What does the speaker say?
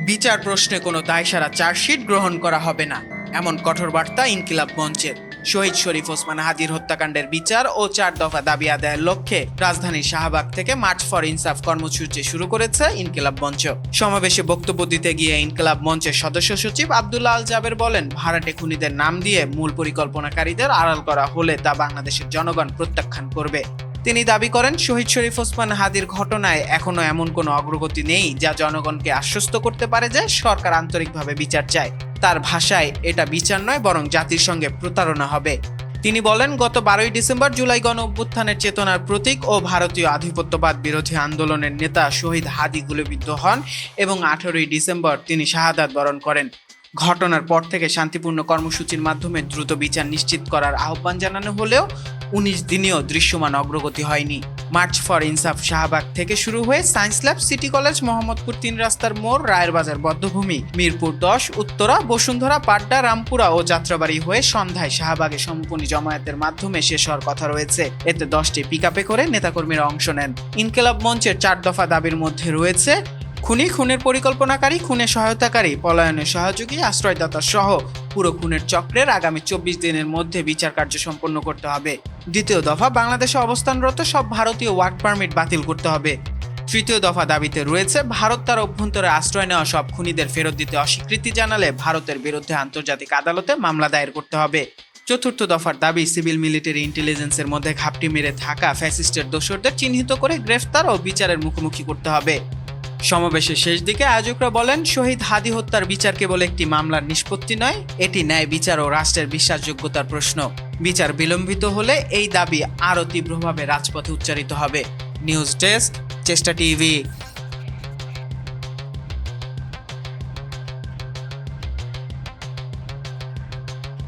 বিচার প্রশ্নে কোনো দায়সারা চার্জশিট গ্রহণ করা হবে না, এমন কঠোর বার্তা ইনকিলাব মঞ্চের। শহীদ শরীফ ওসমান হাদির হত্যাকাণ্ডের বিচার ও 4 দফা দাবি আদায়ের লক্ষ্যে রাজধানীর শাহবাগ থেকে মার্চ ফর ইনসাফ কর্মসূচি শুরু করেছে ইনকিলাব মঞ্চ। সমাবেশে বক্তব্য দিতে গিয়ে ইনকিলাব মঞ্চের সদস্য সচিব আব্দুল্লাহ আল জাবের বলেন, ভাড়াটে খুনিদের নাম দিয়ে মূল পরিকল্পনাকারীদের আড়াল করা হলে তা বাংলাদেশের জনগণ প্রত্যাখ্যান করবে। তিনি দাবি করেন, শহীদ শরীফ ওসমান হাদির ঘটনায় এখনো এমন কোনো অগ্রগতি নেই যা জনগণকে আশ্বস্ত করতে পারে যে সরকার আন্তরিকভাবে বিচার চায়। তার ভাষায়, এটা বিচার নয় বরং জাতির সঙ্গে প্রতারণা হবে। তিনি বলেন, গত 12ই ডিসেম্বর জুলাই গণ অভ্যুত্থানের চেতনার প্রতীক ও ভারতীয় আধিপত্যবাদ বিরোধী আন্দোলনের নেতা শহীদ হাদি গুলিবিদ্ধ হন এবং 18ই ডিসেম্বর তিনি শাহাদাত বরণ করেন। ঘটনার পর থেকে শান্তিপূর্ণ কর্মসূচির মাধ্যমে দ্রুত বিচার নিশ্চিত করার আহ্বান জানানো হলেও 19 দিনেও দৃশ্যমান অগ্রগতি হয়নি। মার্চ ফর ইনসাফ শাহবাগ থেকে শুরু হয়ে science lab, city college, Mohammadpur 3 রাস্তার মোড়, রায়ের বাজার বদ্ধভূমি, মিরপুর 10, উত্তরা, বসুন্ধরা, পাড্ডা, রামপুরা ও যাত্রাবাড়ি হয়ে সন্ধ্যায় শাহবাগে সমপনী জমায়েতের মাধ্যমে শেষ হওয়ার কথা রয়েছে। এতে 10টি পিকআপে করে নেতাকর্মীরা অংশ নেন। ইনকিলাব মঞ্চের 4 দফা দাবির মধ্যে রয়েছে খুনি, খুনের পরিকল্পনাকারী, খুনে সহায়তাকারী, পলায়নের সহযোগী, আশ্রয়দাতা সহ পুরো খুনের চক্রের আগামী 24 দিনের মধ্যে বিচার কার্য সম্পন্ন করতে হবে। দ্বিতীয় দফা, বাংলাদেশে অবস্থানরত সব ভারতীয় ওয়ার্ক পারমিট বাতিল করতে হবে। তৃতীয় দফা দাবিতে রয়েছে, ভারত তার অভ্যন্তরে আশ্রয় নেওয়া সব খুনিদের ফেরত দিতে অস্বীকৃতি জানালে ভারতের বিরুদ্ধে আন্তর্জাতিক আদালতে মামলা দায়ের করতে হবে। চতুর্থ দফার দাবি, সিভিল মিলিটারি ইন্টেলিজেন্সের মধ্যে ঘাপটি মেরে থাকা ফ্যাসিস্টের দোসরদের চিহ্নিত করে গ্রেফতার ও বিচারের মুখোমুখি করতে হবে। সমাবেশের শেষ দিকে আয়োজকরা বলেন, শহীদ হাদি হত্যার বিচার কেবল একটি মামলার নিষ্পত্তি নয়, এটি ন্যায় বিচার ও রাষ্ট্রের বিশ্বাসযোগ্যতার প্রশ্ন। বিচার বিলম্বিত হলে এই দাবি আরও তীব্রভাবে রাজপথে উচ্চারিত হবে। নিউজ ডেস্ক, চেষ্টা টিভি।